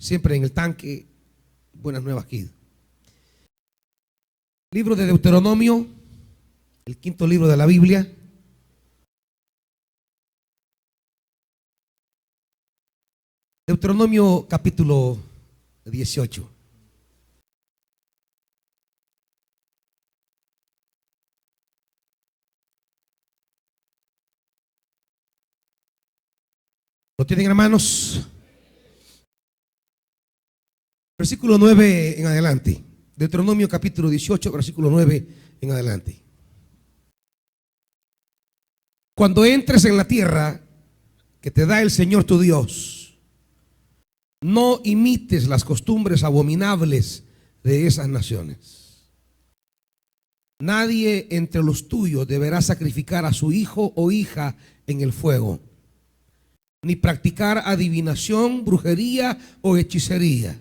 siempre en el tanque, Buenas Nuevas Kid. Libro de Deuteronomio, el quinto libro de la Biblia. Deuteronomio capítulo 18. ¿Lo tienen, hermanos? Versículo 9 en adelante. Deuteronomio capítulo 18, versículo 9 en adelante. Cuando entres en la tierra que te da el Señor tu Dios, no imites las costumbres abominables de esas naciones. Nadie entre los tuyos deberá sacrificar a su hijo o hija en el fuego, ni practicar adivinación, brujería o hechicería,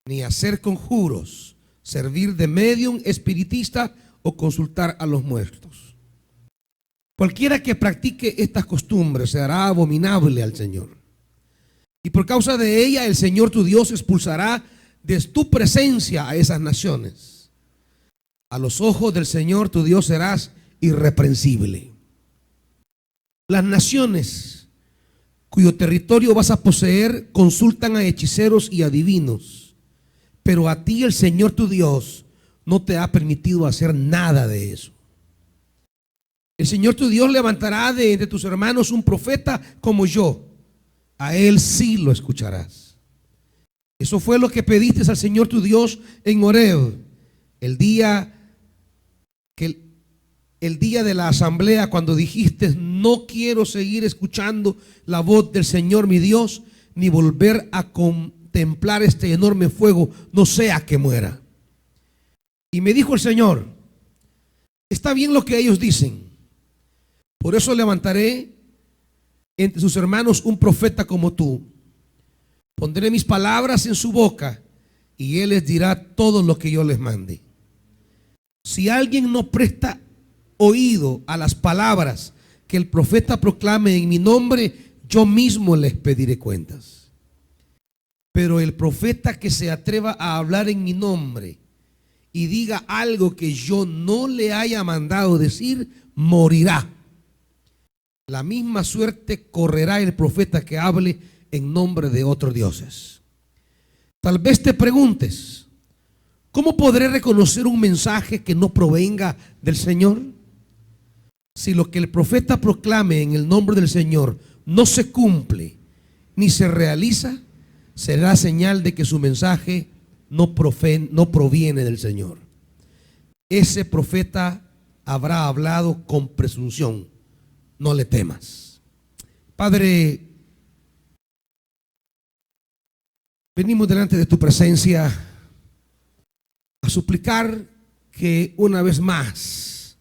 ni hacer conjuros, servir de medium, espiritista o consultar a los muertos. Cualquiera que practique estas costumbres se hará abominable al Señor. Y por causa de ella el Señor tu Dios expulsará de tu presencia a esas naciones. A los ojos del Señor tu Dios serás irreprensible. Las naciones cuyo territorio vas a poseer consultan a hechiceros y adivinos, pero a ti el Señor tu Dios no te ha permitido hacer nada de eso. El Señor tu Dios levantará de entre tus hermanos un profeta como yo. A él sí lo escucharás. Eso fue lo que pediste al Señor tu Dios en Horeb, el día de la asamblea, cuando dijiste: no quiero seguir escuchando la voz del Señor mi Dios, ni volver a contemplar este enorme fuego, no sea que muera. Y me dijo el Señor: está bien lo que ellos dicen, por eso levantaré entre sus hermanos un profeta como tú. Pondré mis palabras en su boca y él les dirá todo lo que yo les mande. Si alguien no presta oído a las palabras que el profeta proclame en mi nombre, yo mismo les pediré cuentas. Pero el profeta que se atreva a hablar en mi nombre y diga algo que yo no le haya mandado decir, morirá. La misma suerte correrá el profeta que hable en nombre de otros dioses. Tal vez te preguntes: ¿cómo podré reconocer un mensaje que no provenga del Señor? Si lo que el profeta proclame en el nombre del Señor no se cumple ni se realiza, será señal de que su mensaje no proviene del Señor. Ese profeta habrá hablado con presunción. No le temas. Padre, venimos delante de tu presencia a suplicar que una vez más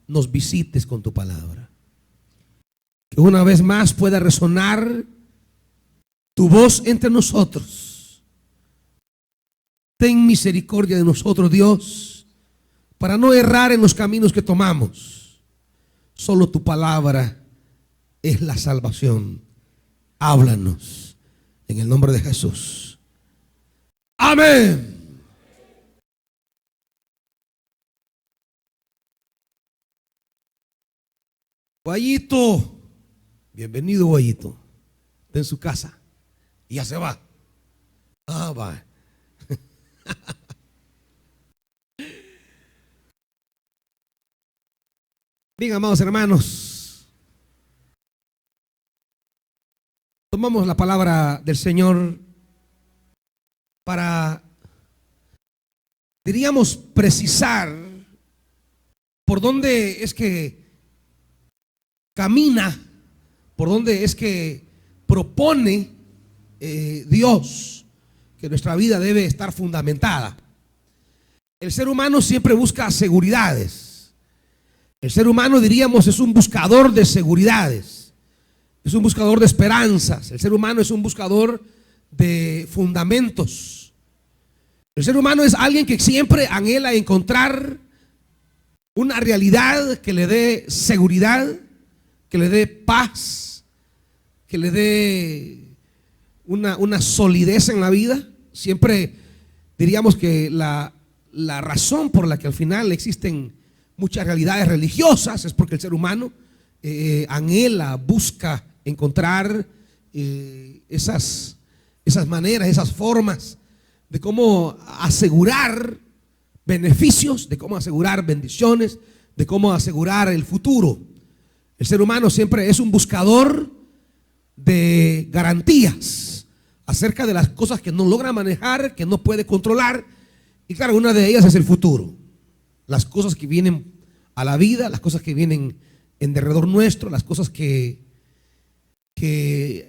nos visites con tu palabra, que una vez más pueda resonar tu voz entre nosotros. Ten misericordia de nosotros, Dios, para no errar en los caminos que tomamos. Solo tu palabra es la salvación. Háblanos en el nombre de Jesús. Amén. Guayito, bienvenido, Guayito. Está en su casa y ya se va. Va. Bien, amados hermanos, tomamos la palabra del Señor para, diríamos, precisar por dónde es que camina, por dónde es que propone Dios que nuestra vida debe estar fundamentada. El ser humano siempre busca seguridades. El ser humano, diríamos, es un buscador de seguridades, es un buscador de esperanzas. El ser humano es un buscador de fundamentos. El ser humano es alguien que siempre anhela encontrar una realidad que le dé seguridad, que le dé paz, que le dé una solidez en la vida. Siempre diríamos que la razón por la que al final existen muchas realidades religiosas es porque el ser humano anhela, busca encontrar esas maneras, esas formas de cómo asegurar beneficios, de cómo asegurar bendiciones, de cómo asegurar el futuro. El ser humano siempre es un buscador de garantías acerca de las cosas que no logra manejar, que no puede controlar. Y claro, una de ellas es el futuro. Las cosas que vienen a la vida, las cosas que vienen en derredor nuestro, las cosas que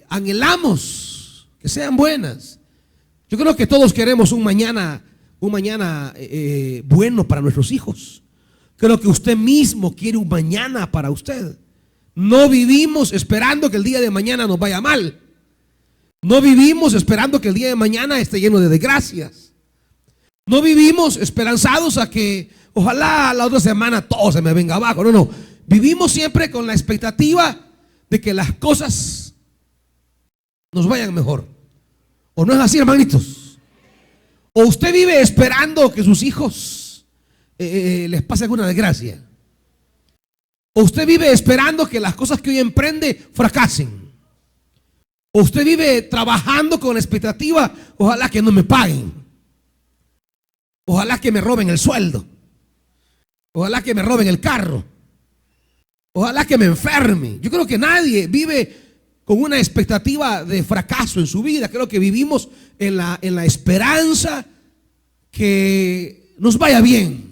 anhelamos que sean buenas. Yo creo que todos queremos un mañana bueno para nuestros hijos. Creo que usted mismo quiere un mañana para usted. No vivimos esperando que el día de mañana nos vaya mal. No vivimos esperando que el día de mañana esté lleno de desgracias. No vivimos esperanzados a que ojalá la otra semana todo se me venga abajo. No, no. Vivimos siempre con la expectativa de que las cosas nos vayan mejor. ¿O no es así, hermanitos? ¿O usted vive esperando que sus hijos les pase alguna desgracia? ¿O usted vive esperando que las cosas que hoy emprende fracasen? ¿O usted vive trabajando con la expectativa, ojalá que no me paguen? Ojalá que me roben el sueldo. Ojalá que me roben el carro. Ojalá que me enferme. Yo creo que nadie vive con una expectativa de fracaso en su vida. Creo que vivimos en la esperanza que nos vaya bien,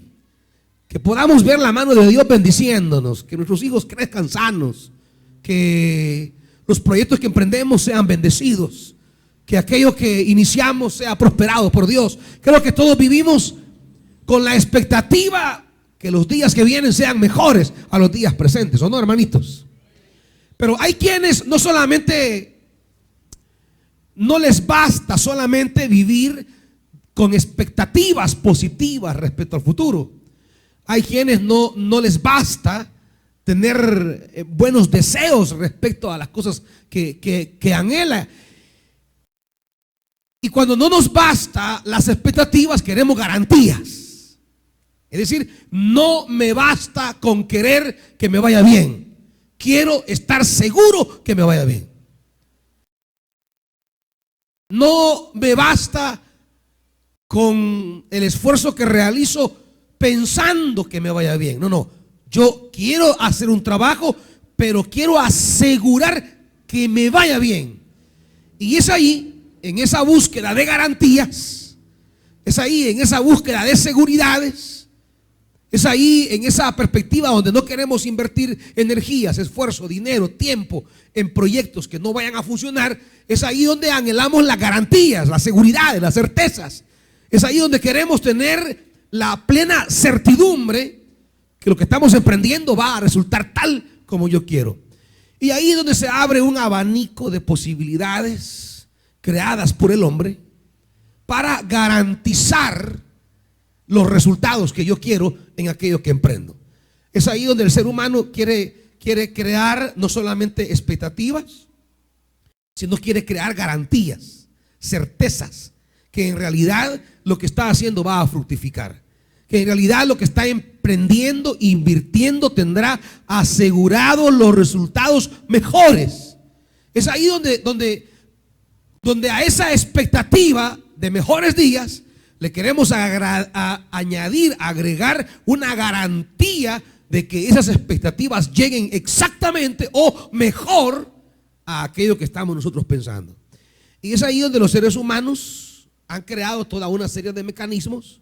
que podamos ver la mano de Dios bendiciéndonos, que nuestros hijos crezcan sanos, que los proyectos que emprendemos sean bendecidos, que aquello que iniciamos sea prosperado por Dios. Creo que todos vivimos con la expectativa que los días que vienen sean mejores a los días presentes, ¿o no, hermanitos? Pero hay quienes no les basta solamente vivir con expectativas positivas respecto al futuro. Hay quienes no les basta tener buenos deseos respecto a las cosas que anhela. Y cuando no nos basta las expectativas, queremos garantías. Es decir, no me basta con querer que me vaya bien. Quiero estar seguro que me vaya bien. No me basta con el esfuerzo que realizo pensando que me vaya bien. No, no. Yo quiero hacer un trabajo, pero quiero asegurar que me vaya bien. Y es ahí, en esa búsqueda de garantías, es ahí, en esa búsqueda de seguridades, es ahí, en esa perspectiva donde no queremos invertir energías, esfuerzo, dinero, tiempo en proyectos que no vayan a funcionar. Es ahí donde anhelamos las garantías, las seguridades, las certezas. Es ahí donde queremos tener la plena certidumbre que lo que estamos emprendiendo va a resultar tal como yo quiero. Y ahí es donde se abre un abanico de posibilidades creadas por el hombre para garantizar los resultados que yo quiero en aquello que emprendo. Es ahí donde el ser humano quiere crear no solamente expectativas, sino quiere crear garantías, certezas, que en realidad lo que está haciendo va a fructificar, que en realidad lo que está emprendiendo, invirtiendo, tendrá asegurados los resultados mejores. Es ahí donde a esa expectativa de mejores días le queremos agregar una garantía de que esas expectativas lleguen exactamente o mejor a aquello que estamos nosotros pensando. Y es ahí donde los seres humanos han creado toda una serie de mecanismos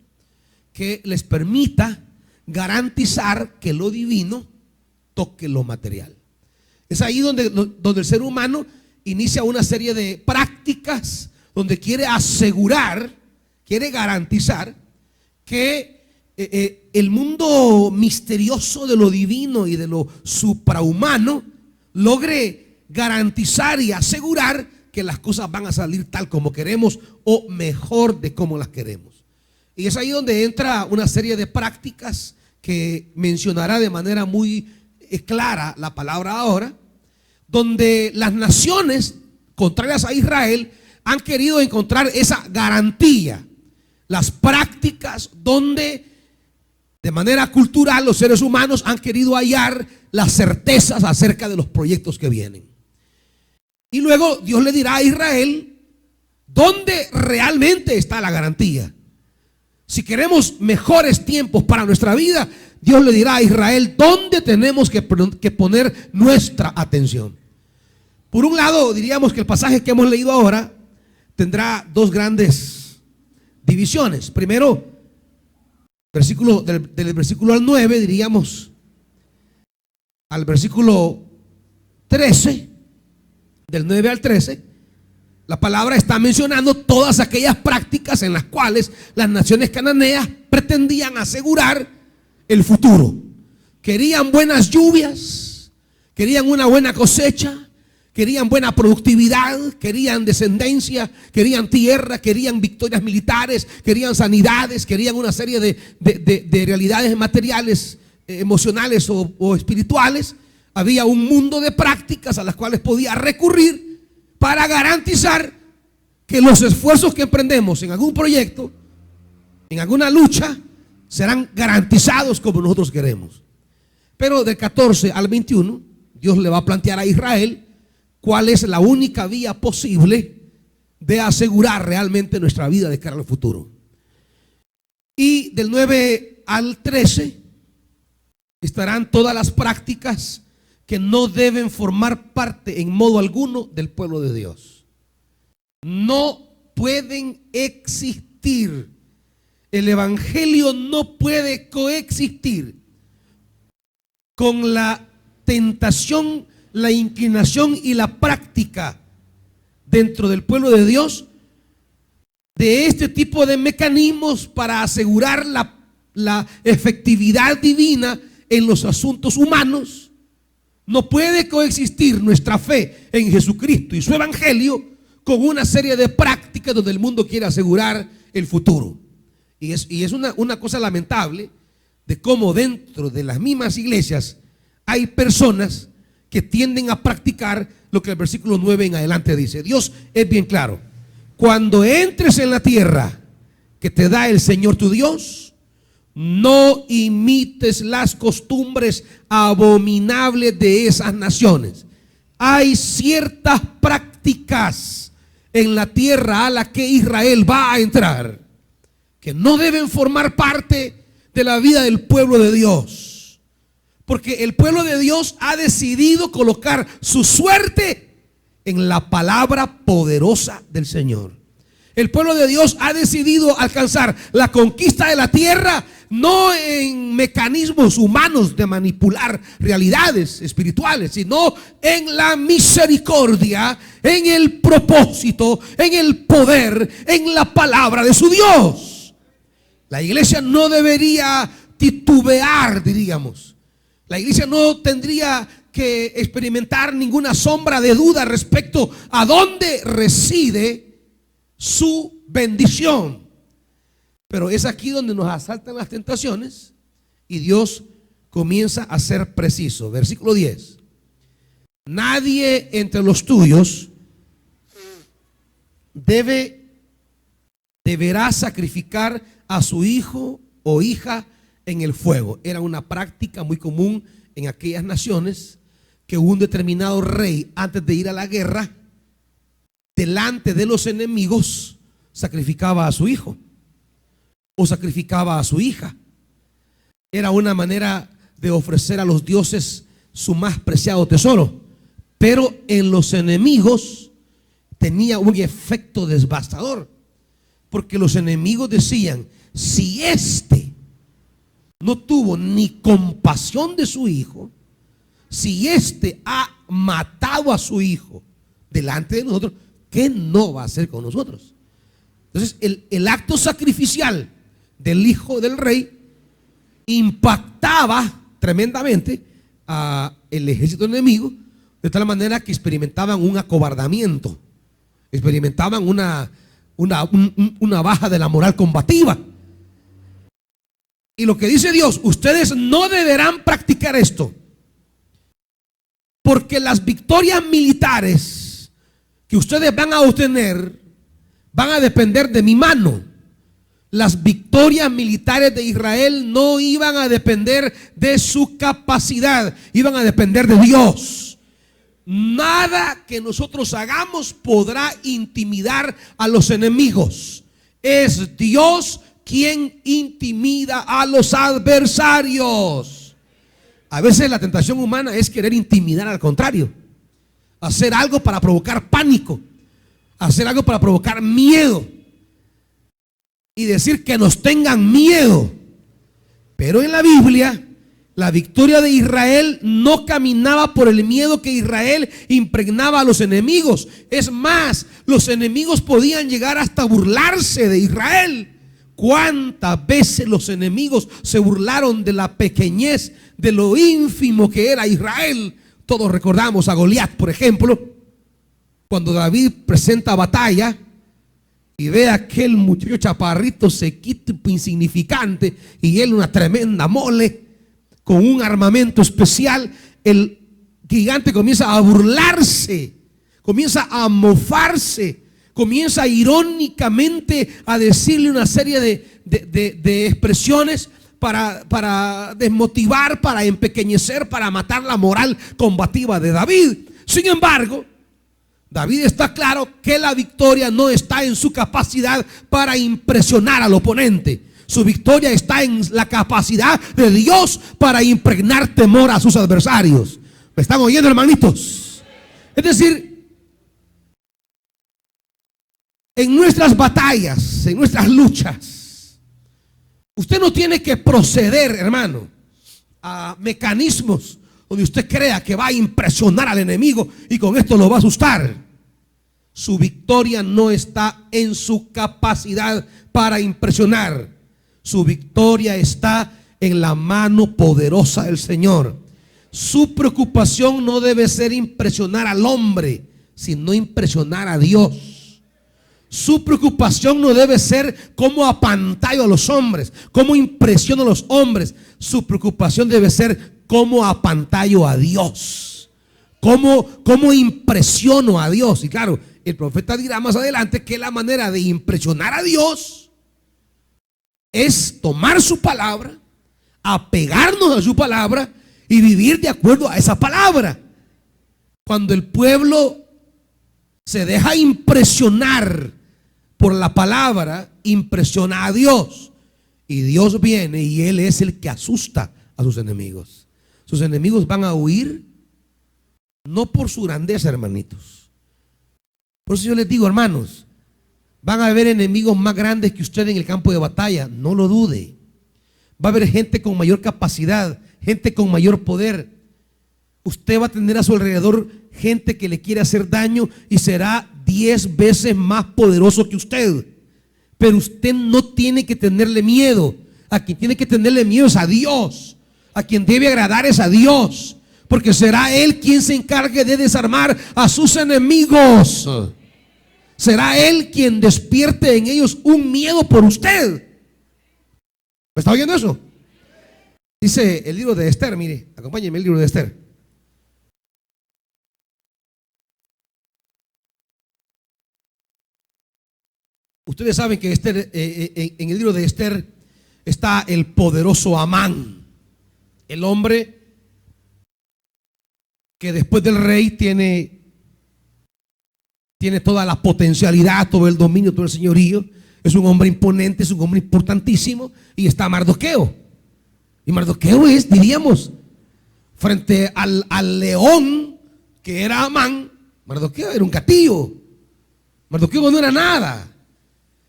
que les permita garantizar que lo divino toque lo material. Es ahí donde el ser humano inicia una serie de prácticas donde quiere asegurar, quiere garantizar que el mundo misterioso de lo divino y de lo suprahumano logre garantizar y asegurar que las cosas van a salir tal como queremos o mejor de como las queremos. Y es ahí donde entra una serie de prácticas que mencionará de manera muy clara la palabra ahora, donde las naciones contrarias a Israel han querido encontrar esa garantía, las prácticas donde de manera cultural los seres humanos han querido hallar las certezas acerca de los proyectos que vienen. Y luego Dios le dirá a Israel dónde realmente está la garantía. Si queremos mejores tiempos para nuestra vida, Dios le dirá a Israel dónde tenemos que poner nuestra atención. Por un lado, diríamos que el pasaje que hemos leído ahora tendrá dos grandes divisiones. Primero, del versículo al 9, diríamos, al versículo 13, del 9 al 13, la palabra está mencionando todas aquellas prácticas en las cuales las naciones cananeas pretendían asegurar el futuro. Querían buenas lluvias, querían una buena cosecha, querían buena productividad, querían descendencia, querían tierra, querían victorias militares, querían sanidades, querían una serie de realidades materiales, emocionales o espirituales. Había un mundo de prácticas a las cuales podía recurrir para garantizar que los esfuerzos que emprendemos en algún proyecto, en alguna lucha, serán garantizados como nosotros queremos. Pero del 14 al 21, Dios le va a plantear a Israel cuál es la única vía posible de asegurar realmente nuestra vida de cara al futuro. Y del 9 al 13 estarán todas las prácticas que no deben formar parte en modo alguno del pueblo de Dios. No pueden existir. El evangelio no puede coexistir con la tentación, la inclinación y la práctica dentro del pueblo de Dios de este tipo de mecanismos para asegurar la efectividad divina en los asuntos humanos. No puede coexistir nuestra fe en Jesucristo y su evangelio con una serie de prácticas donde el mundo quiere asegurar el futuro. Y es una cosa lamentable de cómo dentro de las mismas iglesias hay personas que tienden a practicar lo que el versículo 9 en adelante dice. Dios es bien claro: cuando entres en la tierra que te da el Señor tu Dios, no imites las costumbres abominables de esas naciones. Hay ciertas prácticas en la tierra a la que Israel va a entrar que no deben formar parte de la vida del pueblo de Dios, porque el pueblo de Dios ha decidido colocar su suerte en la palabra poderosa del Señor. El pueblo de Dios ha decidido alcanzar la conquista de la tierra no en mecanismos humanos de manipular realidades espirituales, sino en la misericordia, en el propósito, en el poder, en la palabra de su Dios. La iglesia no debería titubear, diríamos. La iglesia no tendría que experimentar ninguna sombra de duda respecto a dónde reside su bendición. Pero es aquí donde nos asaltan las tentaciones y Dios comienza a ser preciso. Versículo 10. Nadie entre los tuyos deberá sacrificar a su hijo o hija en el fuego. Era una práctica muy común en aquellas naciones que un determinado rey, antes de ir a la guerra, delante de los enemigos, sacrificaba a su hijo o sacrificaba a su hija. Era una manera de ofrecer a los dioses su más preciado tesoro, pero en los enemigos tenía un efecto devastador, porque los enemigos decían: si este no tuvo ni compasión de su hijo, si este ha matado a su hijo delante de nosotros, ¿qué no va a hacer con nosotros? Entonces el acto sacrificial del hijo del rey impactaba tremendamente al ejército enemigo, de tal manera que experimentaban un acobardamiento, experimentaban una baja de la moral combativa. Y lo que dice Dios: ustedes no deberán practicar esto, porque las victorias militares que ustedes van a obtener van a depender de mi mano. Las victorias militares de Israel no iban a depender de su capacidad, iban a depender de Dios. Nada que nosotros hagamos podrá intimidar a los enemigos. Es Dios quien intimida a los adversarios. A veces la tentación humana es querer intimidar al contrario, hacer algo para provocar pánico, hacer algo para provocar miedo y decir que nos tengan miedo. Pero en la Biblia, la victoria de Israel no caminaba por el miedo que Israel impregnaba a los enemigos. Es más, los enemigos podían llegar hasta burlarse de Israel. ¿Cuántas veces los enemigos se burlaron de la pequeñez, de lo ínfimo que era Israel? Todos recordamos a Goliat, por ejemplo, cuando David presenta batalla y ve a aquel muchacho chaparrito, sequito, insignificante, y él una tremenda mole con un armamento especial. El gigante comienza a burlarse, comienza a mofarse, comienza irónicamente a decirle una serie de expresiones para desmotivar, para empequeñecer, para matar la moral combativa de David. Sin embargo, David está claro que la victoria no está en su capacidad para impresionar al oponente. Su victoria está en la capacidad de Dios para impregnar temor a sus adversarios. ¿Me están oyendo, hermanitos? Es decir, en nuestras batallas, en nuestras luchas, usted no tiene que proceder, hermano, a mecanismos donde usted crea que va a impresionar al enemigo y con esto lo va a asustar. Su victoria no está en su capacidad para impresionar. Su victoria está en la mano poderosa del Señor. Su preocupación no debe ser impresionar al hombre, sino impresionar a Dios. Su preocupación no debe ser cómo apantallo a los hombres, cómo impresiono a los hombres. Su preocupación debe ser cómo apantallo a Dios, cómo impresiono a Dios. Y claro, el profeta dirá más adelante que la manera de impresionar a Dios es tomar su palabra, apegarnos a su palabra y vivir de acuerdo a esa palabra. Cuando el pueblo se deja impresionar por la palabra, impresiona a Dios, y Dios viene y Él es el que asusta a sus enemigos. Sus enemigos van a huir no por su grandeza, hermanitos. Por eso yo les digo, hermanos, van a haber enemigos más grandes que usted en el campo de batalla, no lo dude. Va a haber gente con mayor capacidad, gente con mayor poder. Usted va a tener a su alrededor gente que le quiere hacer daño y será 10 veces más poderoso que usted. Pero usted no tiene que tenerle miedo. A quien tiene que tenerle miedo es a Dios. A quien debe agradar es a Dios, porque será Él quien se encargue de desarmar a sus enemigos. Será Él quien despierte en ellos un miedo por usted. ¿Me está oyendo eso? Dice el libro de Esther, mire, acompáñenme el libro de Esther. Ustedes saben que Esther, en el libro de Esther está el poderoso Amán, el hombre que después del rey tiene toda la potencialidad, todo el dominio, todo el señorío. Es un hombre imponente, es un hombre importantísimo. Y está Mardoqueo. Y Mardoqueo es, diríamos, frente al león que era Amán, Mardoqueo era un catillo. Mardoqueo no era nada.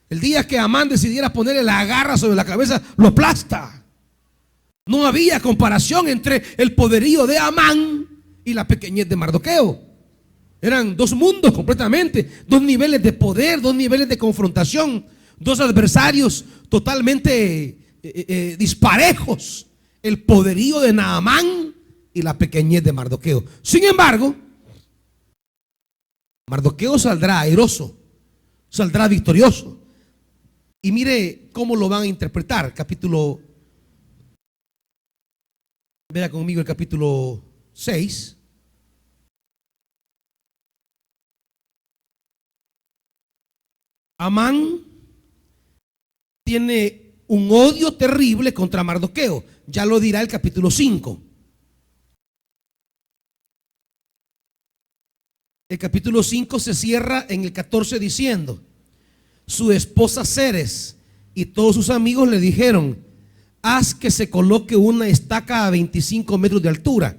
El día que Amán decidiera ponerle la garra sobre la cabeza, lo aplasta. No había comparación entre el poderío de Amán y la pequeñez de Mardoqueo. Eran dos mundos completamente, dos niveles de poder, dos niveles de confrontación, dos adversarios totalmente disparejos. El poderío de Naamán y la pequeñez de Mardoqueo. Sin embargo, Mardoqueo saldrá airoso, saldrá victorioso. Y mire cómo lo van a interpretar. Vea conmigo el capítulo 6. Amán tiene un odio terrible contra Mardoqueo. Ya lo dirá el capítulo 5. El capítulo 5 se cierra en el 14 diciendo: su esposa Zeres y todos sus amigos le dijeron: haz que se coloque una estaca a 25 metros de altura,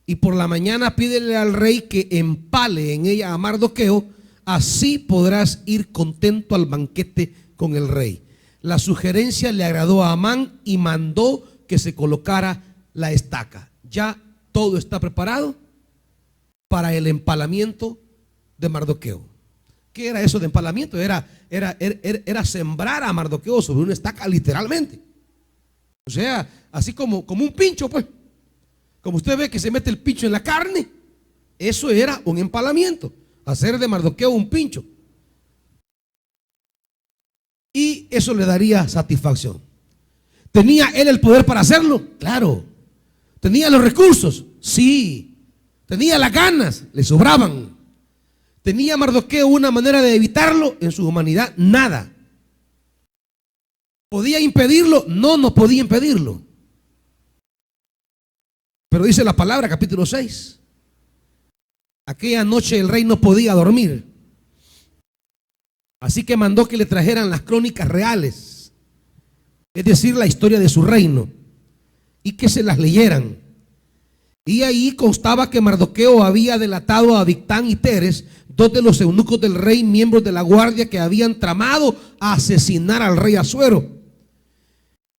y por la mañana pídele al rey que empale en ella a Mardoqueo, así podrás ir contento al banquete con el rey. La sugerencia le agradó a Amán y mandó que se colocara la estaca. Ya todo está preparado para el empalamiento de Mardoqueo. ¿Qué era eso de empalamiento? Era sembrar a Mardoqueo sobre una estaca, literalmente. O sea, así como un pincho, pues. Como usted ve que se mete el pincho en la carne, eso era un empalamiento, hacer de Mardoqueo un pincho. Y eso le daría satisfacción. ¿Tenía él el poder para hacerlo? Claro. ¿Tenía los recursos? Sí. ¿Tenía las ganas? Le sobraban. ¿Tenía Mardoqueo una manera de evitarlo? En su humanidad, nada. ¿Podía impedirlo? No, no podía impedirlo. Pero dice la palabra, capítulo 6. Aquella noche el rey no podía dormir. Así que mandó que le trajeran las crónicas reales, es decir, la historia de su reino, y que se las leyeran. Y ahí constaba que Mardoqueo había delatado a Bigtán y Teres, dos de los eunucos del rey, miembros de la guardia, que habían tramado a asesinar al rey Asuero.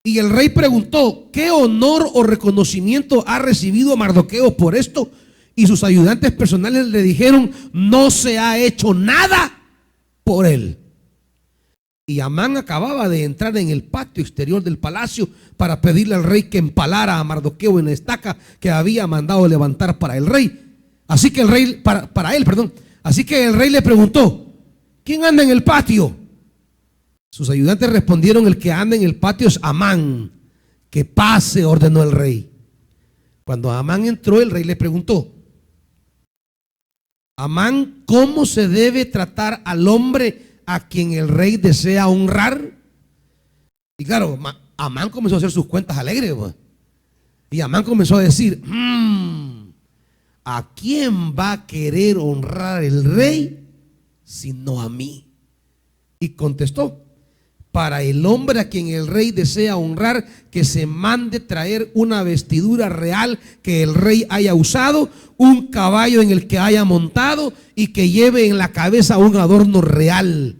Y el rey preguntó: ¿qué honor o reconocimiento ha recibido Mardoqueo por esto? Y sus ayudantes personales le dijeron: no se ha hecho nada por él. Y Amán acababa de entrar en el patio exterior del palacio para pedirle al rey que empalara a Mardoqueo en la estaca que había mandado levantar para el rey. Así que el rey, para él, perdón. Así que el rey le preguntó: ¿quién anda en el patio? Sus ayudantes respondieron: el que anda en el patio es Amán. Que pase, ordenó el rey. Cuando Amán entró, el rey le preguntó: Amán, ¿cómo se debe tratar al hombre a quien el rey desea honrar? Y claro, Amán comenzó a hacer sus cuentas alegres, pues. Y Amán comenzó a decir: ¿a quién va a querer honrar el rey sino a mí? Y contestó: para el hombre a quien el rey desea honrar, que se mande traer una vestidura real que el rey haya usado, un caballo en el que haya montado y que lleve en la cabeza un adorno real.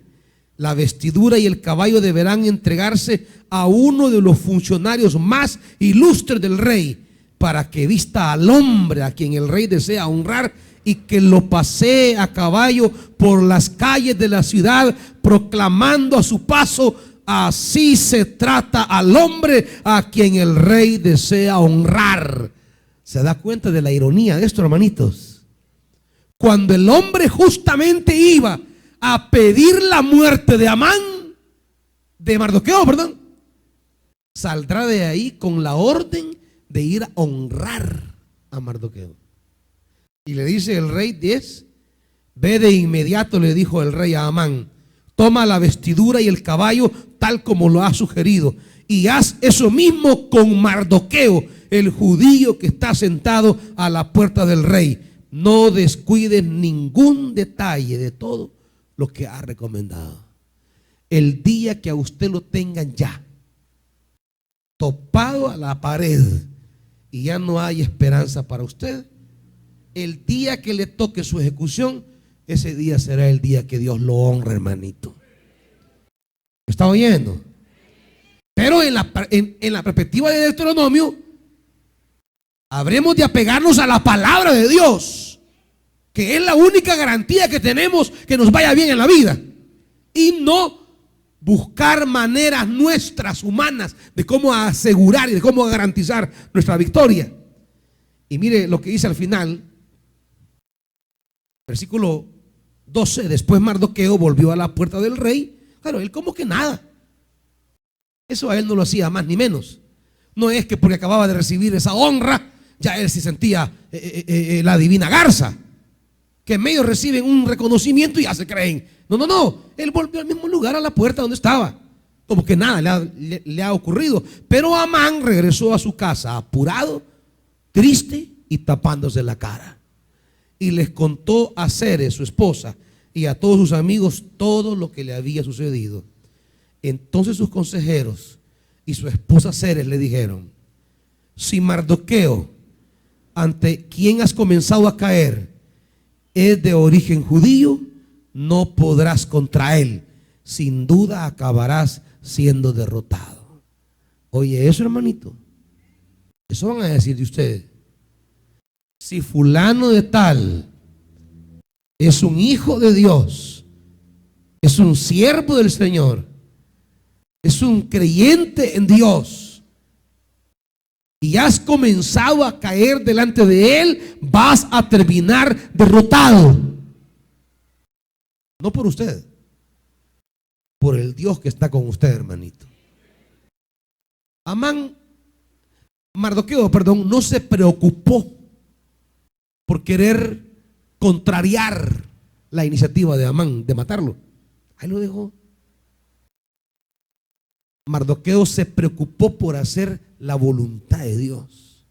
La vestidura y el caballo deberán entregarse a uno de los funcionarios más ilustres del rey, para que vista al hombre a quien el rey desea honrar y que lo pasee a caballo por las calles de la ciudad, proclamando a su paso: así se trata al hombre a quien el rey desea honrar. ¿Se da cuenta de la ironía de esto, hermanitos? Cuando el hombre justamente iba a pedir la muerte de Amán, de Mardoqueo, perdón, saldrá de ahí con la orden de ir a honrar a Mardoqueo. Y le dice el rey 10: ve de inmediato, le dijo el rey a Amán, toma la vestidura y el caballo tal como lo ha sugerido, y haz eso mismo con Mardoqueo, el judío que está sentado a la puerta del rey. No descuides ningún detalle de todo lo que ha recomendado. El día que a usted lo tengan ya topado a la pared y ya no hay esperanza para usted, el día que le toque su ejecución, ese día será el día que Dios lo honra, hermanito. ¿Me está oyendo? Pero en la perspectiva de Deuteronomio, habremos de apegarnos a la palabra de Dios, que es la única garantía que tenemos que nos vaya bien en la vida, y no buscar maneras nuestras humanas de cómo asegurar y de cómo garantizar nuestra victoria. Y mire lo que dice al final, versículo 12: después Mardoqueo volvió a la puerta del rey. Claro, él como que nada. Eso a él no lo hacía más ni menos. No es que porque acababa de recibir esa honra, ya él se sentía la divina garza, que en medio reciben un reconocimiento y ya se creen No. Él volvió al mismo lugar, a la puerta donde estaba. Como que nada le ha ocurrido. Pero Amán regresó a su casa apurado, triste y tapándose la cara. Y les contó a Zeres, su esposa, y a todos sus amigos todo lo que le había sucedido. Entonces sus consejeros y su esposa Zeres le dijeron: si Mardoqueo, ante quien has comenzado a caer, es de origen judío, no podrás contra él. Sin duda acabarás siendo derrotado. Oye eso, hermanito. Eso van a decir de ustedes. Si fulano de tal es un hijo de Dios, es un siervo del Señor, es un creyente en Dios, y has comenzado a caer delante de él, vas a terminar derrotado. No por usted, por el Dios que está con usted, hermanito. Mardoqueo, no se preocupó por querer contrariar la iniciativa de Amán de matarlo. Ahí lo dejó. Mardoqueo se preocupó por hacer la voluntad de Dios.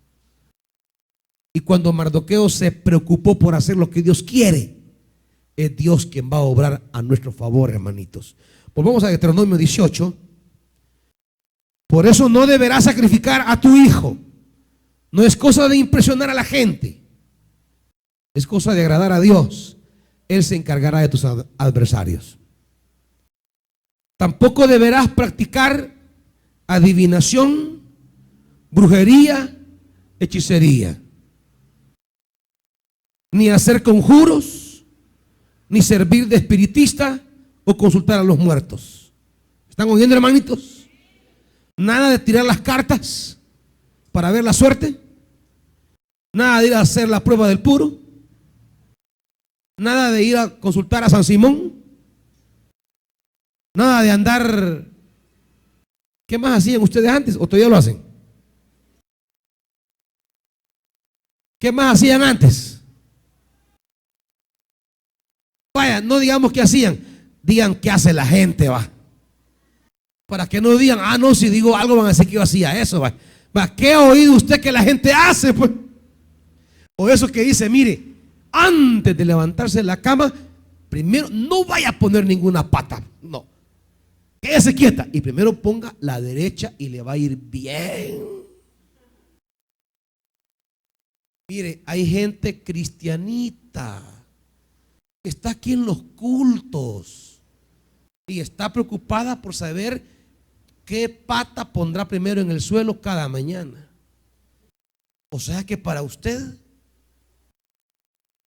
Y cuando Mardoqueo se preocupó por hacer lo que Dios quiere, es Dios quien va a obrar a nuestro favor, hermanitos. Volvamos a Deuteronomio 18. Por eso no deberás sacrificar a tu hijo. No es cosa de impresionar a la gente, es cosa de agradar a Dios. Él se encargará de tus adversarios. Tampoco deberás practicar adivinación, brujería, hechicería, ni hacer conjuros, ni servir de espiritista o consultar a los muertos. ¿Están oyendo, hermanitos? Nada de tirar las cartas para ver la suerte, nada de ir a hacer la prueba del puro, nada de ir a consultar a San Simón, nada de andar. ¿Qué más hacían ustedes antes o todavía lo hacen? ¿Qué más hacían antes? Vaya, no digamos qué hacían, digan qué hace la gente, va. Para que no digan, no, si digo algo van a decir que yo hacía eso, va. ¿Qué ha oído usted que la gente hace, pues? O eso que dice, mire, antes de levantarse de la cama, primero no vaya a poner ninguna pata, no. Quédese quieta y primero ponga la derecha y le va a ir bien. Mire, hay gente cristianita que está aquí en los cultos y está preocupada por saber qué pata pondrá primero en el suelo cada mañana. O sea que para usted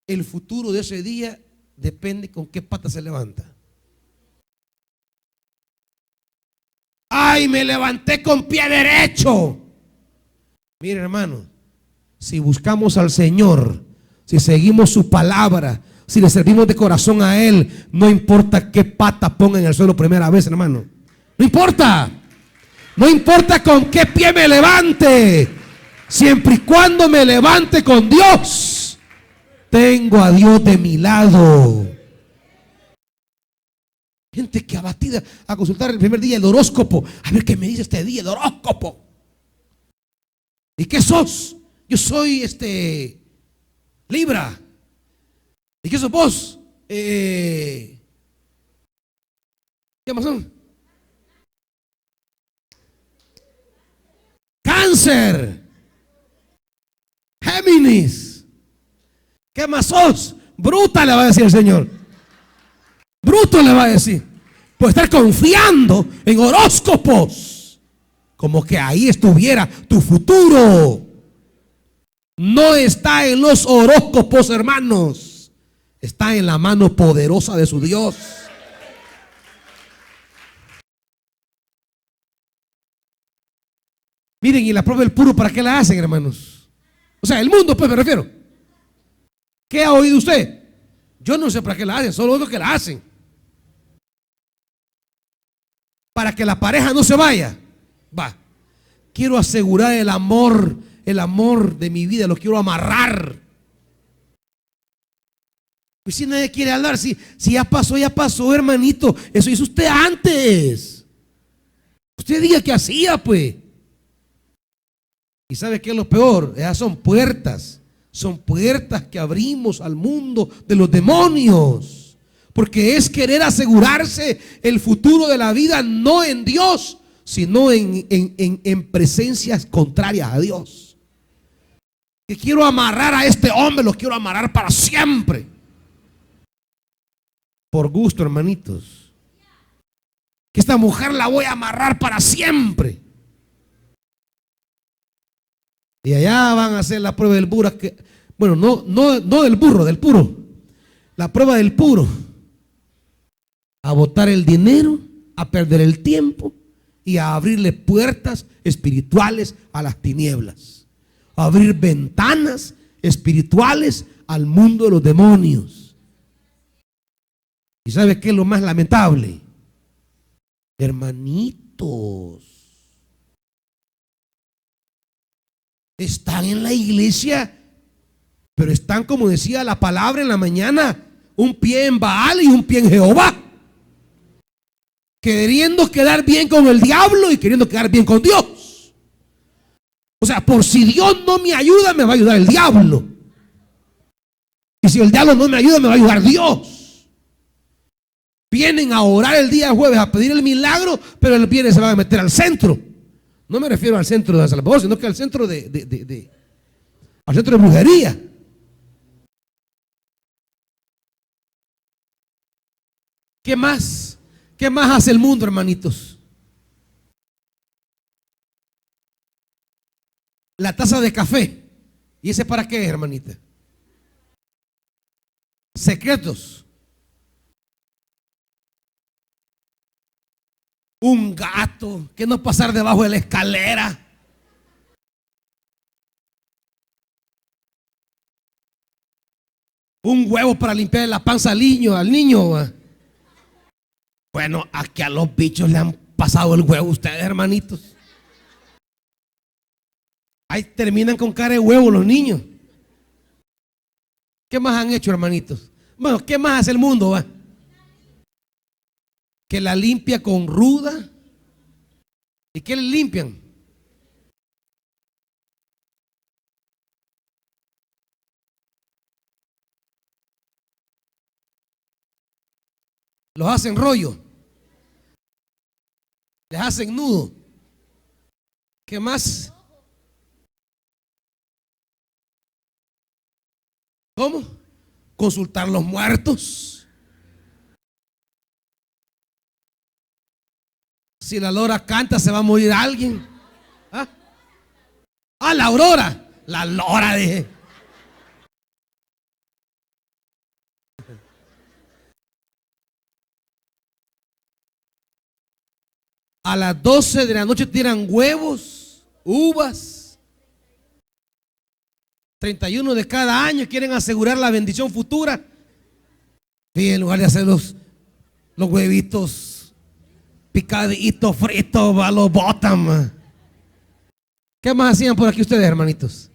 el futuro de ese día depende con qué pata se levanta. Ay, me levanté con pie derecho. Mire, hermano, si buscamos al Señor, si seguimos su palabra, si le servimos de corazón a Él, no importa qué pata ponga en el suelo primera vez, hermano. No importa. No importa con qué pie me levante. Siempre y cuando me levante con Dios, tengo a Dios de mi lado. Gente que abatida a consultar el primer día el horóscopo. A ver qué me dice este día el horóscopo. ¿Y qué sos? Yo soy Libra. ¿Y qué sos vos? ¿Qué más son? Cáncer. Géminis. ¿Qué más sos? Bruta, le va a decir el Señor. Bruto, le va a decir. Por estar confiando en horóscopos, como que ahí estuviera tu futuro. No está en los horóscopos, hermanos. Está en la mano poderosa de su Dios. Miren, y la prueba del puro, ¿para qué la hacen, hermanos? O sea, el mundo, pues me refiero. ¿Qué ha oído usted? Yo no sé para qué la hacen, solo oigo que la hacen. Para que la pareja no se vaya. Va. Quiero asegurar el amor de mi vida, lo quiero amarrar. Pues si nadie quiere hablar, si ya pasó, hermanito. Eso hizo usted antes. Usted diga que hacía, pues. ¿Y sabe qué es lo peor? Esas son puertas que abrimos al mundo de los demonios. Porque es querer asegurarse el futuro de la vida no en Dios, sino en presencias contrarias a Dios. Que quiero amarrar a este hombre, lo quiero amarrar para siempre. Por gusto, hermanitos. Que esta mujer la voy a amarrar para siempre. Y allá van a hacer la prueba del burro. Bueno, no del burro, del puro. La prueba del puro. A botar el dinero, a perder el tiempo y a abrirle puertas espirituales a las tinieblas. A abrir ventanas espirituales al mundo de los demonios. ¿Y sabe qué es lo más lamentable? Hermanitos, están en la iglesia, pero están, como decía la palabra en la mañana, un pie en Baal y un pie en Jehová, queriendo quedar bien con el diablo y queriendo quedar bien con Dios. O sea, por si Dios no me ayuda, me va a ayudar el diablo. Y si el diablo no me ayuda, me va a ayudar Dios. Vienen a orar el día jueves a pedir el milagro, pero el viernes se van a meter al centro. No me refiero al centro de Salvador, sino que al centro al centro de brujería. ¿Qué más? ¿Qué más hace el mundo, hermanitos? La taza de café. ¿Y ese para qué, hermanita? Secretos. Un gato que no pasar debajo de la escalera. Un huevo para limpiar la panza al niño. Bueno, aquí a los bichos le han pasado el huevo ustedes, hermanitos. Ahí terminan con cara de huevo los niños. ¿Qué más han hecho, hermanitos? Bueno, ¿qué más hace el mundo? Que la limpia con ruda. ¿Y qué le limpian? Los hacen rollo. Les hacen nudo. ¿Qué más? ¿Cómo? Consultar los muertos. Si la lora canta, se va a morir alguien. La aurora. La lora, dije. A las 12 de la noche tiran huevos, uvas. 31 de cada año quieren asegurar la bendición futura. Y en lugar de hacer los huevitos picaditos, fritos, los botan. ¿Qué más hacían por aquí ustedes, hermanitos?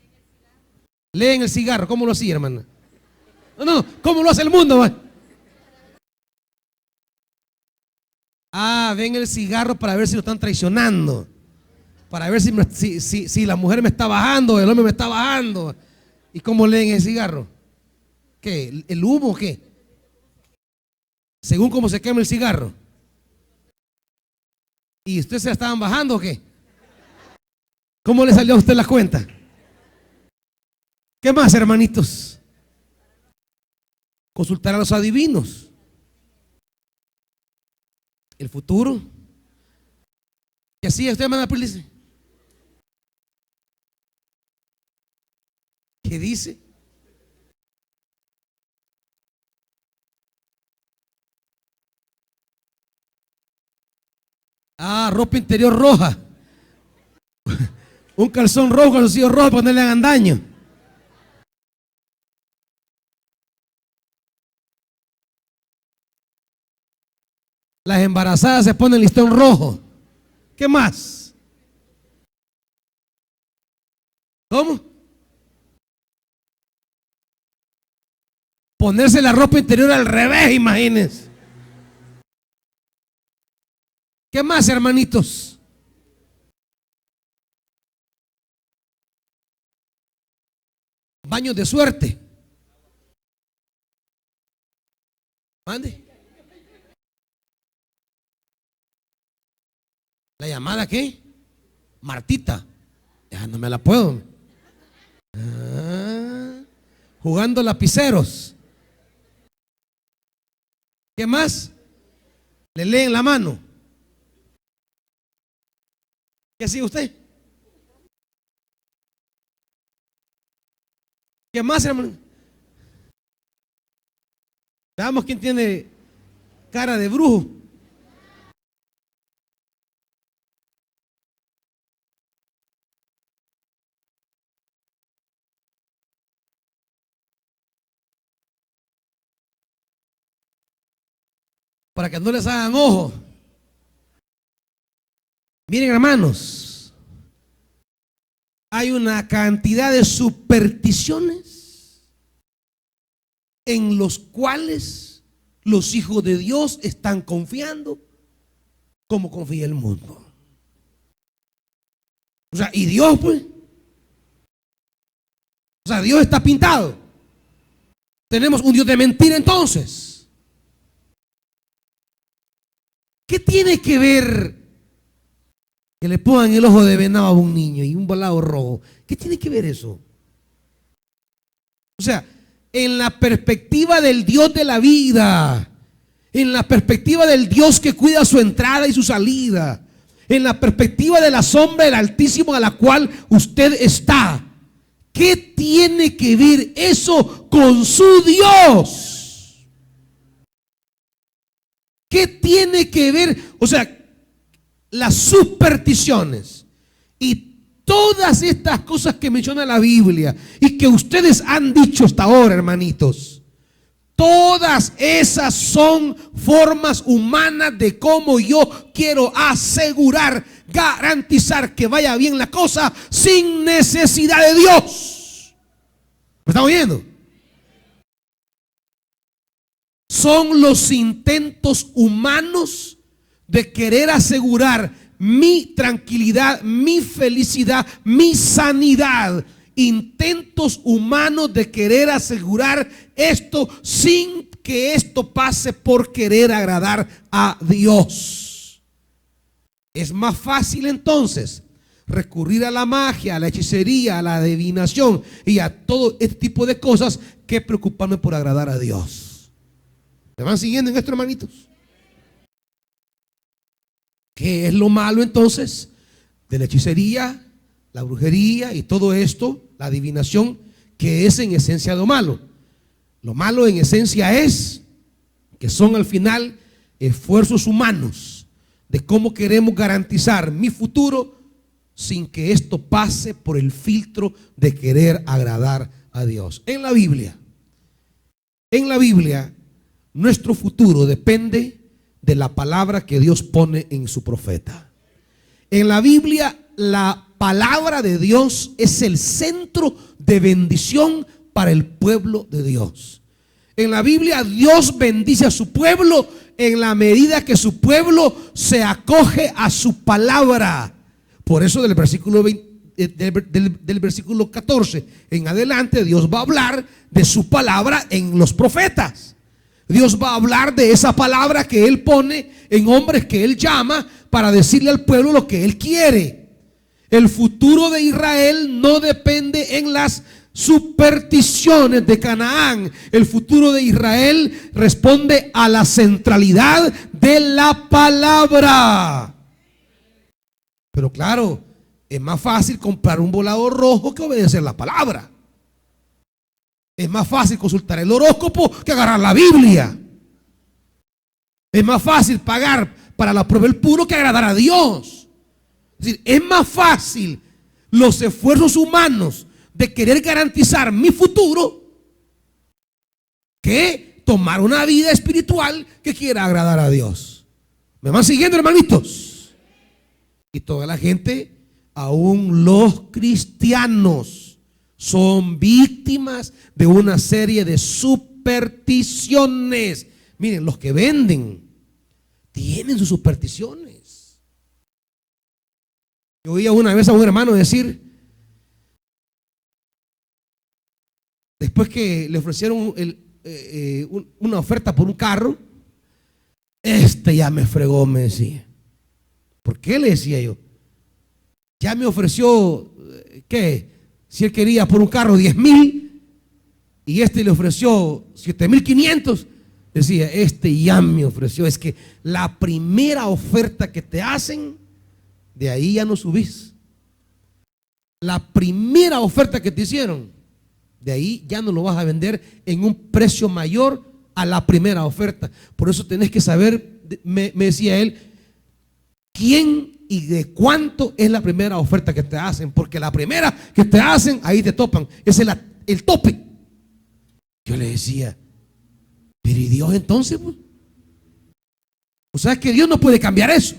Leen el cigarro. ¿Cómo lo hacía, hermana? No, ¿cómo lo hace el mundo? Ven el cigarro para ver si lo están traicionando. Para ver si la mujer me está bajando, el hombre me está bajando. ¿Y cómo leen el cigarro? ¿Qué? ¿El humo o qué? Según cómo se quema el cigarro. ¿Y ustedes se la estaban bajando o qué? ¿Cómo le salió a usted la cuenta? ¿Qué más, hermanitos? Consultar a los adivinos. El futuro. ¿Qué hacía usted, hermana Pérez? ¿Qué dice? Ropa interior roja. Un calzón rojo, calzoncillo rojo para que no le hagan daño. Las embarazadas se ponen listón rojo. ¿Qué más? ¿Cómo? Ponerse la ropa interior al revés, imagínense. ¿Qué más, hermanitos? Baños de suerte. Mande. ¿La llamada qué? Martita. Ya no me la puedo. Jugando lapiceros. ¿Qué más? Le leen la mano. ¿Qué sigue usted? ¿Qué más, hermano? Veamos quién tiene cara de brujo. Para que no les hagan ojo. Miren, hermanos, hay una cantidad de supersticiones en los cuales los hijos de Dios están confiando como confía el mundo. O sea, y Dios, pues, o sea, Dios está pintado. Tenemos un Dios de mentira entonces. ¿Qué tiene que ver que le pongan el ojo de venado a un niño y un volado rojo? ¿Qué tiene que ver eso? O sea, en la perspectiva del Dios de la vida, en la perspectiva del Dios que cuida su entrada y su salida, en la perspectiva de la sombra del Altísimo a la cual usted está, ¿qué tiene que ver eso con su Dios? ¿Qué tiene que ver? O sea, las supersticiones y todas estas cosas que menciona la Biblia y que ustedes han dicho hasta ahora, hermanitos, todas esas son formas humanas de cómo yo quiero asegurar, garantizar que vaya bien la cosa sin necesidad de Dios. ¿Me están oyendo? Son los intentos humanos de querer asegurar mi tranquilidad, mi felicidad, mi sanidad. Intentos humanos de querer asegurar esto sin que esto pase por querer agradar a Dios. Es más fácil entonces recurrir a la magia, a la hechicería, a la adivinación y a todo este tipo de cosas que preocuparme por agradar a Dios. ¿Me van siguiendo en esto, hermanitos? ¿Qué es lo malo entonces de la hechicería, la brujería y todo esto, la adivinación, que es en esencia lo malo? Lo malo en esencia es que son al final esfuerzos humanos de cómo queremos garantizar mi futuro sin que esto pase por el filtro de querer agradar a Dios. En la Biblia, nuestro futuro depende de la palabra que Dios pone en su profeta. En la Biblia, la palabra de Dios es el centro de bendición para el pueblo de Dios. En la Biblia, Dios bendice a su pueblo en la medida que su pueblo se acoge a su palabra. Por eso del versículo 14 en adelante, Dios va a hablar de su palabra en los profetas. Dios va a hablar de esa palabra que Él pone en hombres que Él llama para decirle al pueblo lo que Él quiere. El futuro de Israel no depende en las supersticiones de Canaán. El futuro de Israel responde a la centralidad de la palabra. Pero claro, es más fácil comprar un volado rojo que obedecer la palabra. Es más fácil consultar el horóscopo que agarrar la Biblia. Es más fácil pagar para la prueba del puro que agradar a Dios. Es decir, es más fácil los esfuerzos humanos de querer garantizar mi futuro que tomar una vida espiritual que quiera agradar a Dios. ¿Me van siguiendo, hermanitos? Y toda la gente, aún los cristianos, son víctimas de una serie de supersticiones supersticiones. Miren, los que venden tienen sus supersticiones. Yo oía una vez a un hermano decir, después que le ofrecieron una oferta por un carro, ya me fregó, me decía. ¿Por qué? Le decía yo. Ya me ofreció, ¿qué? Si él quería por un carro 10,000 y le ofreció 7,500, decía, ya me ofreció. Es que la primera oferta que te hacen, de ahí ya no subís. La primera oferta que te hicieron, de ahí ya no lo vas a vender en un precio mayor a la primera oferta. Por eso tenés que saber, me decía él, quién y de cuánto es la primera oferta que te hacen, porque la primera que te hacen, ahí te topan. Ese es el tope. Yo le decía, pero ¿y Dios entonces? Pues? O sea, que Dios no puede cambiar eso.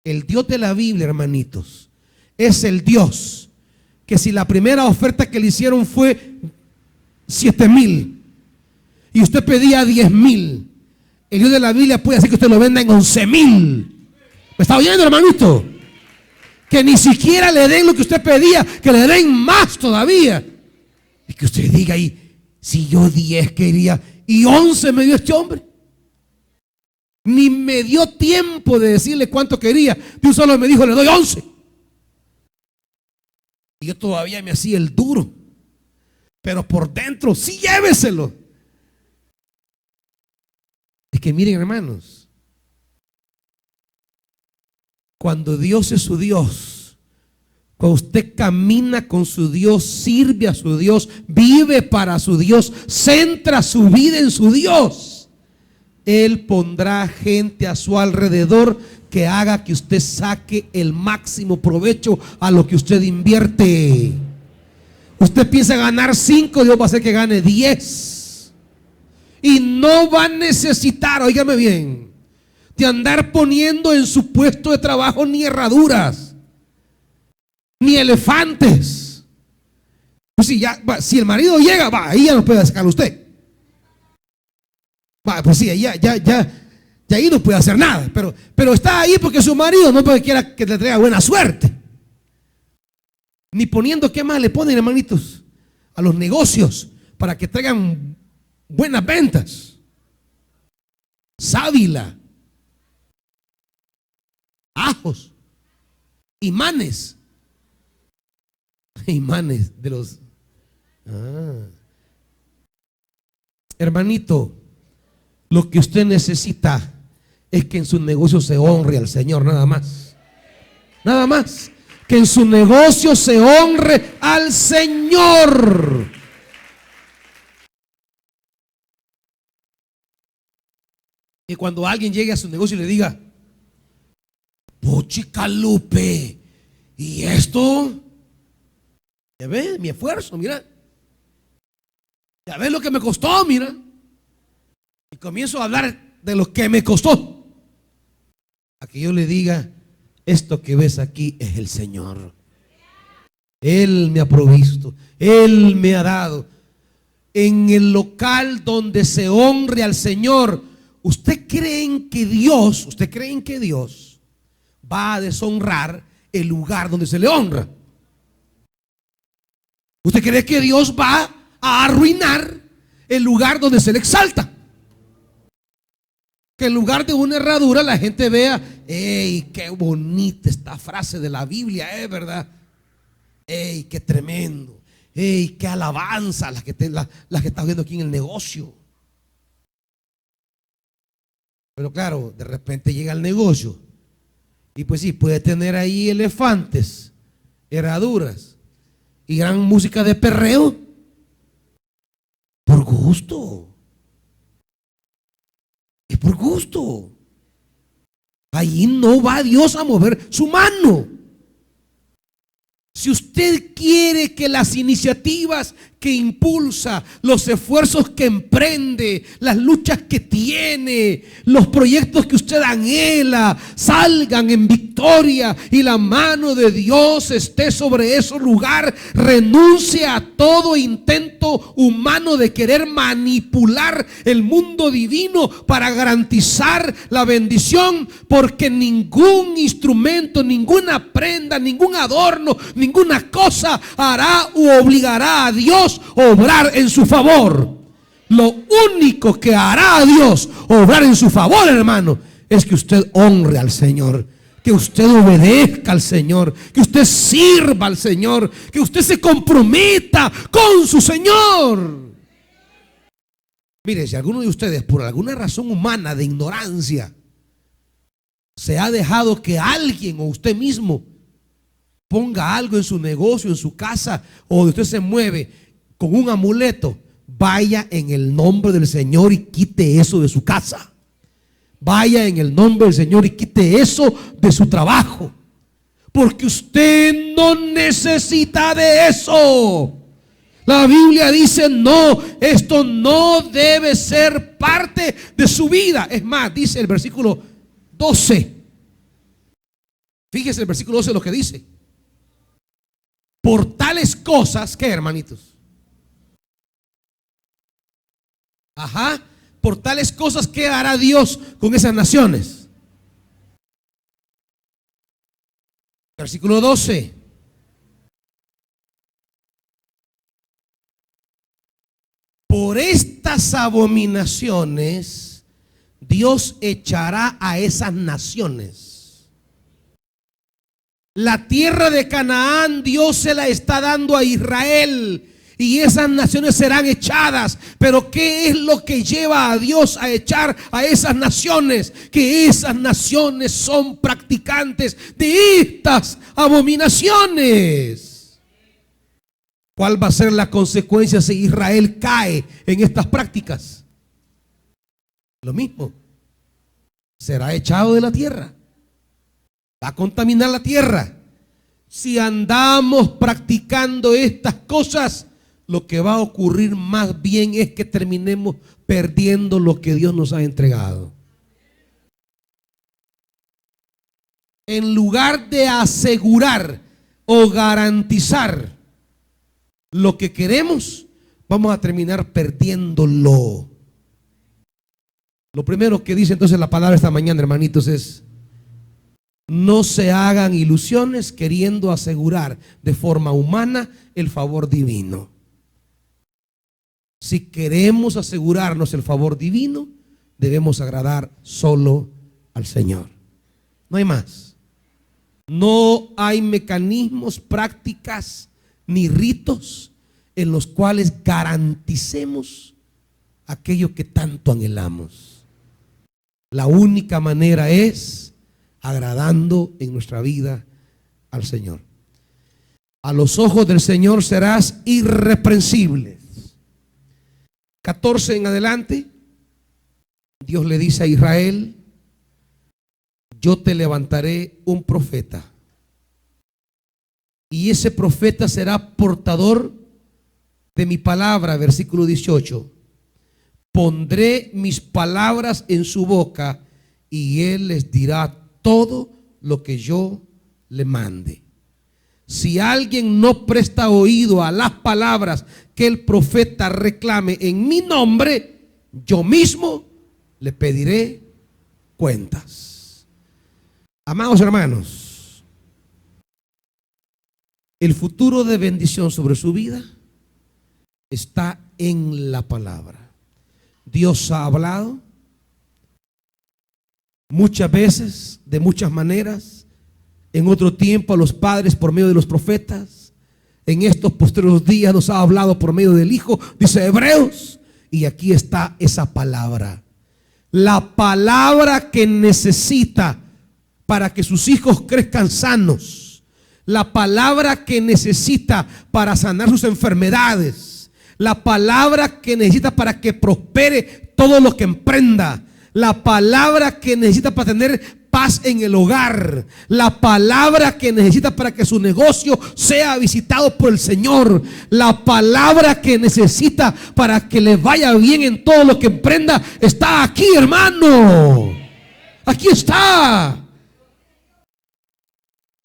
El Dios de la Biblia, hermanitos, es el Dios que si la primera oferta que le hicieron fue 7,000 y usted pedía 10,000, el Dios de la Biblia puede hacer que usted lo venda en 11,000. ¿Me está oyendo, hermanito? Que ni siquiera le den lo que usted pedía, que le den más todavía. Y que usted diga ahí, si yo 10 quería y 11 me dio este hombre. Ni me dio tiempo de decirle cuánto quería. Dios solo me dijo, le doy 11. Y yo todavía me hacía el duro. Pero por dentro, sí, lléveselo. Es que miren, hermanos, cuando Dios es su Dios, cuando usted camina con su Dios, sirve a su Dios, vive para su Dios, centra su vida en su Dios, Él pondrá gente a su alrededor que haga que usted saque el máximo provecho a lo que usted invierte. Usted piensa ganar 5, Dios va a hacer que gane 10. Y no va a necesitar, óigame bien, de andar poniendo en su puesto de trabajo ni herraduras, ni elefantes. Pues si el marido llega, ahí ya no puede sacar usted. Pues sí, ya ahí no puede hacer nada. Pero está ahí porque su marido, no porque quiera que le traiga buena suerte. Ni poniendo, ¿qué más le ponen, hermanitos? A los negocios para que traigan buenas ventas. Sábila, ajos, imanes de los hermanito, lo que usted necesita es que en su negocio se honre al Señor, nada más. Nada más. Que en su negocio se honre al Señor. Y cuando alguien llegue a su negocio y le diga, Pochicalupe, ¿y esto? ¿Ya ves mi esfuerzo? Mira. ¿Ya ves lo que me costó? Mira. Y comienzo a hablar de lo que me costó. A que yo le diga, esto que ves aquí es el Señor. Él me ha provisto, Él me ha dado. En el local donde se honre al Señor, ¿usted cree que Dios va a deshonrar el lugar donde se le honra? ¿Usted cree que Dios va a arruinar el lugar donde se le exalta? Que en lugar de una herradura la gente vea, ¡ey, qué bonita esta frase de la Biblia, verdad! ¡Ey, qué tremendo! ¡Ey, qué alabanza las que estás viendo aquí en el negocio! Pero claro, de repente llega el negocio y pues sí, puede tener ahí elefantes, herraduras y gran música de perreo por gusto. Es por gusto. Ahí no va Dios a mover su mano. Si usted quiere que las iniciativas que impulsa, los esfuerzos que emprende, las luchas que tiene, los proyectos que usted anhela, salgan en victoria y la mano de Dios esté sobre ese lugar. Renuncie a todo intento humano de querer manipular el mundo divino para garantizar la bendición, porque ningún instrumento, ninguna prenda, ningún adorno, ninguna cosa hará u obligará a Dios a obrar en su favor. Lo único que hará a Dios obrar en su favor, hermano, es que usted honre al Señor, que usted obedezca al Señor, que usted sirva al Señor, que usted se comprometa con su Señor. Mire, si alguno de ustedes por alguna razón humana de ignorancia se ha dejado que alguien o usted mismo ponga algo en su negocio, en su casa, o usted se mueve con un amuleto, vaya en el nombre del Señor y quite eso de su casa. Vaya en el nombre del Señor y quite eso de su trabajo, porque usted no necesita de eso. La Biblia dice no, esto no debe ser parte de su vida. Es más, dice el versículo 12. Fíjese el versículo 12 lo que dice. Por tales cosas, ¿qué, hermanitos? Ajá. Por tales cosas, ¿qué hará Dios con esas naciones? Versículo 12. Por estas abominaciones Dios echará a esas naciones. La tierra de Canaán Dios se la está dando a Israel, y esas naciones serán echadas. Pero ¿qué es lo que lleva a Dios a echar a esas naciones? Que esas naciones son practicantes de estas abominaciones. ¿Cuál va a ser la consecuencia si Israel cae en estas prácticas? Lo mismo. Será echado de la tierra. Va a contaminar la tierra. Si andamos practicando estas cosas, lo que va a ocurrir más bien es que terminemos perdiendo lo que Dios nos ha entregado. En lugar de asegurar o garantizar lo que queremos, vamos a terminar perdiéndolo. Lo primero que dice entonces la palabra esta mañana, hermanitos, es: no se hagan ilusiones queriendo asegurar de forma humana el favor divino. Si queremos asegurarnos el favor divino, debemos agradar solo al Señor. No hay más. No hay mecanismos, prácticas ni ritos en los cuales garanticemos aquello que tanto anhelamos. La única manera es agradando en nuestra vida al Señor. A los ojos del Señor serás irreprensible. 14 en adelante, Dios le dice a Israel: yo te levantaré un profeta, y ese profeta será portador de mi palabra. Versículo 18: pondré mis palabras en su boca, y él les dirá todo lo que yo le mande. Si alguien no presta oído a las palabras que el profeta reclame en mi nombre, yo mismo le pediré cuentas. Amados hermanos, el futuro de bendición sobre su vida está en la palabra. Dios ha hablado muchas veces, de muchas maneras. En otro tiempo a los padres por medio de los profetas. En estos posteriores días nos ha hablado por medio del Hijo, dice Hebreos. Y aquí está esa palabra. La palabra que necesita para que sus hijos crezcan sanos. La palabra que necesita para sanar sus enfermedades. La palabra que necesita para que prospere todo lo que emprenda. La palabra que necesita para tener paz en el hogar, la palabra que necesita para que su negocio sea visitado por el Señor, la palabra que necesita para que le vaya bien en todo lo que emprenda, está aquí, hermano. Aquí está.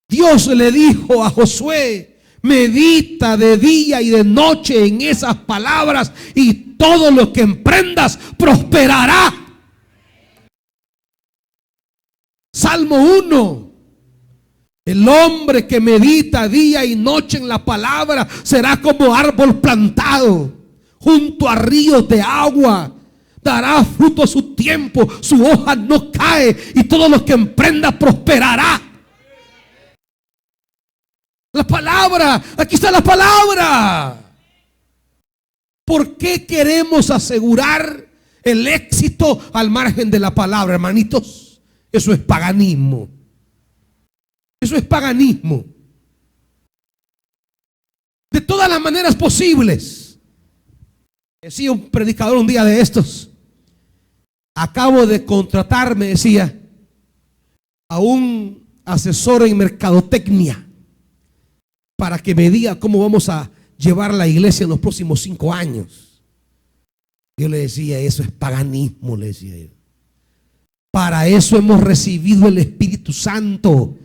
Dios le dijo a Josué: medita de día y de noche en esas palabras y todo lo que emprendas prosperará. Salmo 1. El hombre que medita día y noche en la palabra será como árbol plantado junto a ríos de agua. Dará fruto a su tiempo, su hoja no cae y todo lo que emprenda prosperará. La palabra, aquí está la palabra. ¿Por qué queremos asegurar el éxito al margen de la palabra, hermanitos? Eso es paganismo. Eso es paganismo. De todas las maneras posibles. Decía un predicador un día de estos: acabo de contratar, me decía, a un asesor en mercadotecnia para que me diga cómo vamos a llevar la iglesia en los próximos 5 años. Yo le decía: eso es paganismo, le decía yo. Para eso hemos recibido el Espíritu Santo.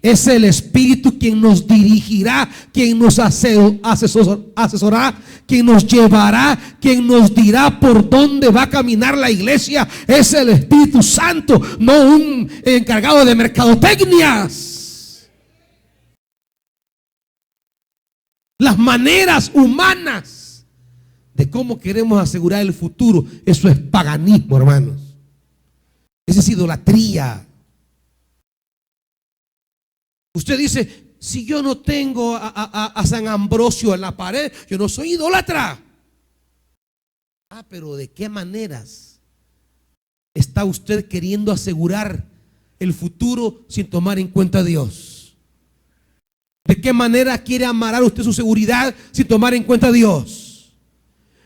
Es el Espíritu quien nos dirigirá, quien nos asesorará, quien nos llevará, quien nos dirá por dónde va a caminar la iglesia. Es el Espíritu Santo, no un encargado de mercadotecnias. Las maneras humanas de cómo queremos asegurar el futuro, eso es paganismo, hermanos. Esa es idolatría. Usted dice: si yo no tengo a San Ambrosio en la pared, yo no soy idólatra. Ah, pero ¿de qué maneras está usted queriendo asegurar el futuro sin tomar en cuenta a Dios? ¿De qué manera quiere amarrar usted su seguridad sin tomar en cuenta a Dios?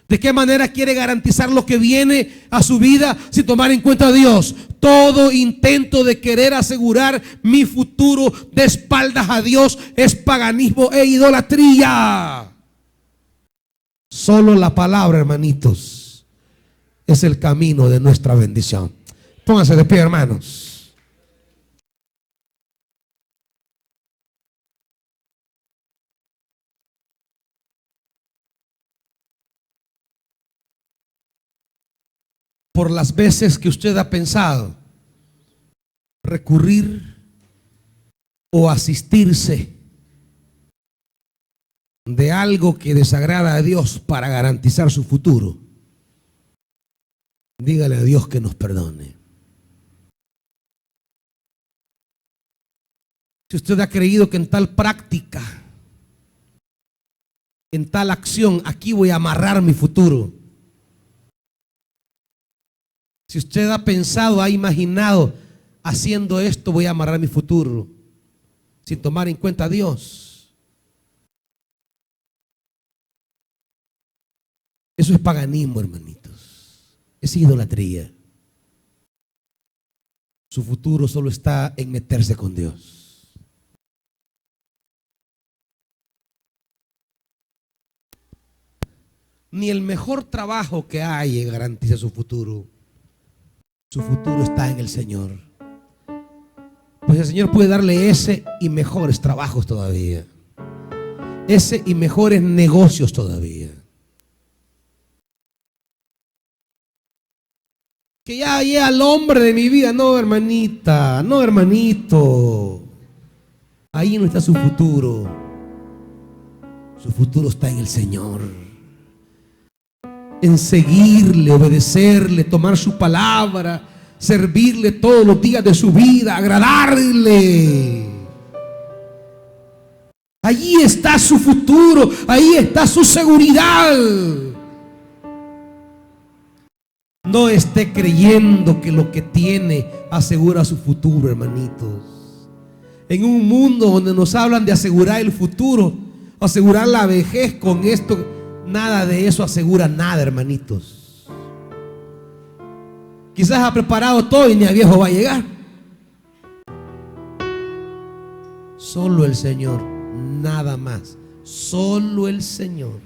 ¿De qué manera quiere garantizar lo que viene a su vida sin tomar en cuenta a Dios? Todo intento de querer asegurar mi futuro de espaldas a Dios es paganismo e idolatría. Solo la palabra, hermanitos, es el camino de nuestra bendición. Pónganse de pie, hermanos. Por las veces que usted ha pensado recurrir o asistirse de algo que desagrada a Dios para garantizar su futuro, dígale a Dios que nos perdone. Si usted ha creído que en tal práctica, en tal acción, aquí voy a amarrar mi futuro. Si usted ha pensado, ha imaginado, haciendo esto voy a amarrar mi futuro, sin tomar en cuenta a Dios, eso es paganismo, hermanitos. Es idolatría. Su futuro solo está en meterse con Dios. Ni el mejor trabajo que haya garantiza su futuro. Su futuro está en el Señor. Pues el Señor puede darle ese y mejores trabajos todavía. Ese y mejores negocios todavía. Que ya llega al hombre de mi vida. No, hermanita, no, hermanito. Ahí no está su futuro. Su futuro está en el Señor. En seguirle, obedecerle, tomar su palabra, servirle todos los días de su vida, agradarle. Allí está su futuro, ahí está su seguridad. No esté creyendo que lo que tiene asegura su futuro, hermanitos. En un mundo donde nos hablan de asegurar el futuro, asegurar la vejez con esto, nada de eso asegura nada, hermanitos. Quizás ha preparado todo y ni a viejo va a llegar. Solo el Señor, nada más. Solo el Señor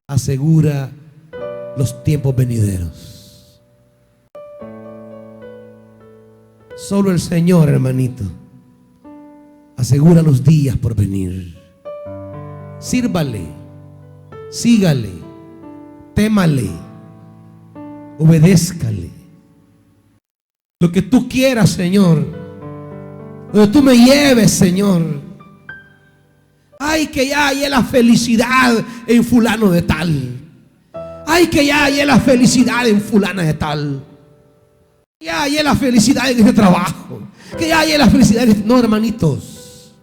asegura los tiempos venideros. Solo el Señor, hermanito, asegura los días por venir. Sírvale, sígale, témale, obedézcale. Lo que tú quieras, Señor, donde tú me lleves, Señor. Ay, que ya hallé la felicidad en fulano de tal. Ay, que ya hallé la felicidad en fulana de tal. Ya hallé la felicidad en este trabajo. Que ya hallé la felicidad en este... No, hermanitos.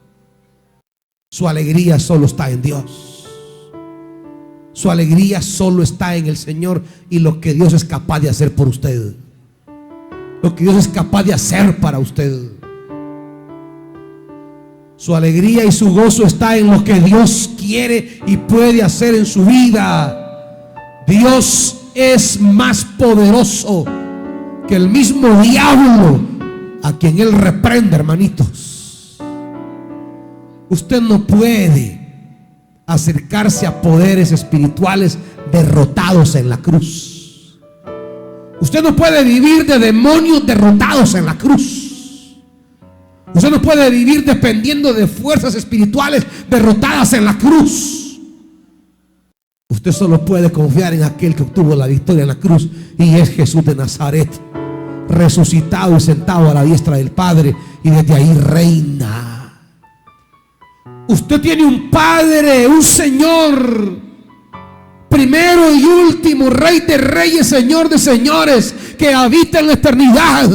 Su alegría solo está en Dios. Su alegría solo está en el Señor y lo que Dios es capaz de hacer por usted. Lo que Dios es capaz de hacer para usted. Su alegría y su gozo está en lo que Dios quiere y puede hacer en su vida. Dios es más poderoso que el mismo diablo a quien Él reprende, hermanitos. Usted no puede acercarse a poderes espirituales derrotados en la cruz. Usted no puede vivir de demonios derrotados en la cruz. Usted no puede vivir dependiendo de fuerzas espirituales derrotadas en la cruz. Usted solo puede confiar en aquel que obtuvo la victoria en la cruz, y es Jesús de Nazaret, resucitado y sentado a la diestra del Padre, y desde ahí reina. Usted tiene un Padre, un Señor, primero y último, Rey de reyes, Señor de señores, que habita en la eternidad.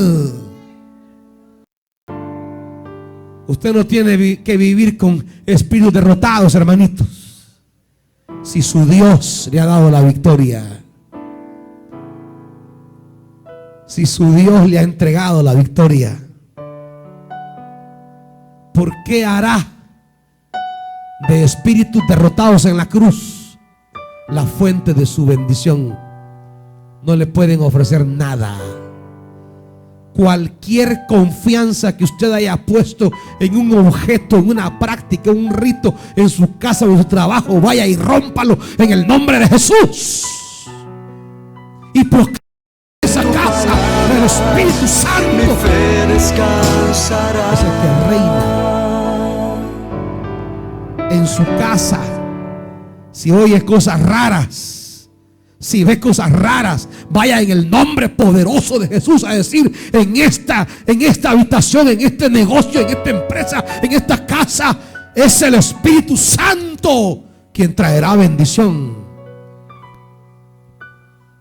Usted no tiene que vivir con espíritus derrotados, hermanitos. Si su Dios le ha dado la victoria, si su Dios le ha entregado la victoria, ¿por qué hará de espíritus derrotados en la cruz la fuente de su bendición? No le pueden ofrecer nada. Cualquier confianza que usted haya puesto en un objeto, en una práctica, en un rito, en su casa o en su trabajo, vaya y rómpalo en el nombre de Jesús y proclame esa casa del Espíritu Santo. Es el que reina en su casa. Si oye cosas raras, si ve cosas raras, vaya en el nombre poderoso de Jesús a decir: en esta habitación, en este negocio, en esta empresa, en esta casa, es el Espíritu Santo quien traerá bendición.